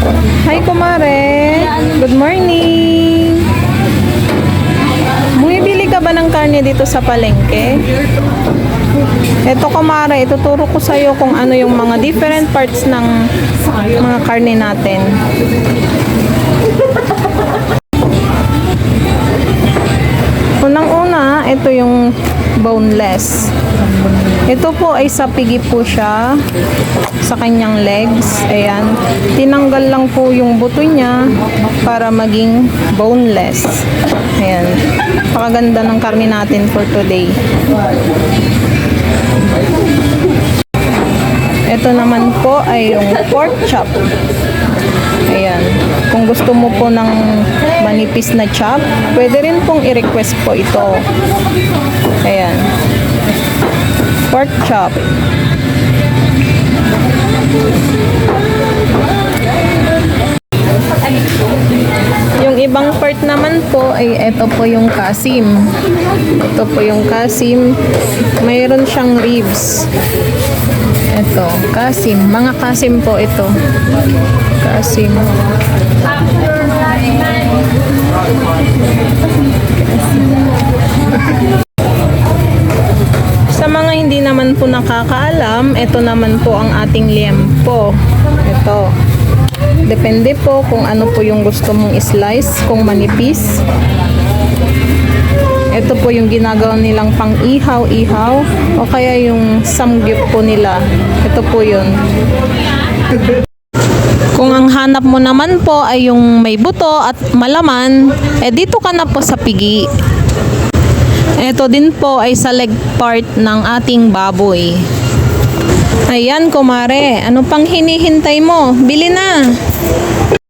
Hi, kumare. Good morning. Bumibili ka ba ng karne dito sa palengke? Ito, kumare, ituturo ko sa'yo kung ano yung mga different parts ng mga karne natin. Unang-una, ito yung boneless. Ito po ay sa pigi po siya, sa kanyang legs. Ayan. Tinanggal lang po yung buto niya para maging boneless. Ayan. Pakaganda ng karne natin for today. Ito naman po ay yung pork chop. Ayan. Kung gusto mo po ng manipis na chop, pwede rin pong i-request po ito. Ayan. Pork chop. Yung ibang part naman po ay ito po yung kasim. Ito po yung kasim. Mayroon siyang ribs. Ito, kasim. Mga kasim po ito. Kasim. Sa mga hindi naman po nakakaalam, ito naman po ang ating liempo. Ito. Depende po kung ano po yung gusto mong slice, kung manipis. Ito po yung ginagawa nilang pang ihaw-ihaw o kaya yung samgyup po nila. Ito po yun. Kung ang hanap mo naman po ay yung may buto at malaman, dito ka na po sa pigi. Ito din po ay sa leg part ng ating baboy. Ayan, kumare. Ano pang hinihintay mo? Bili na!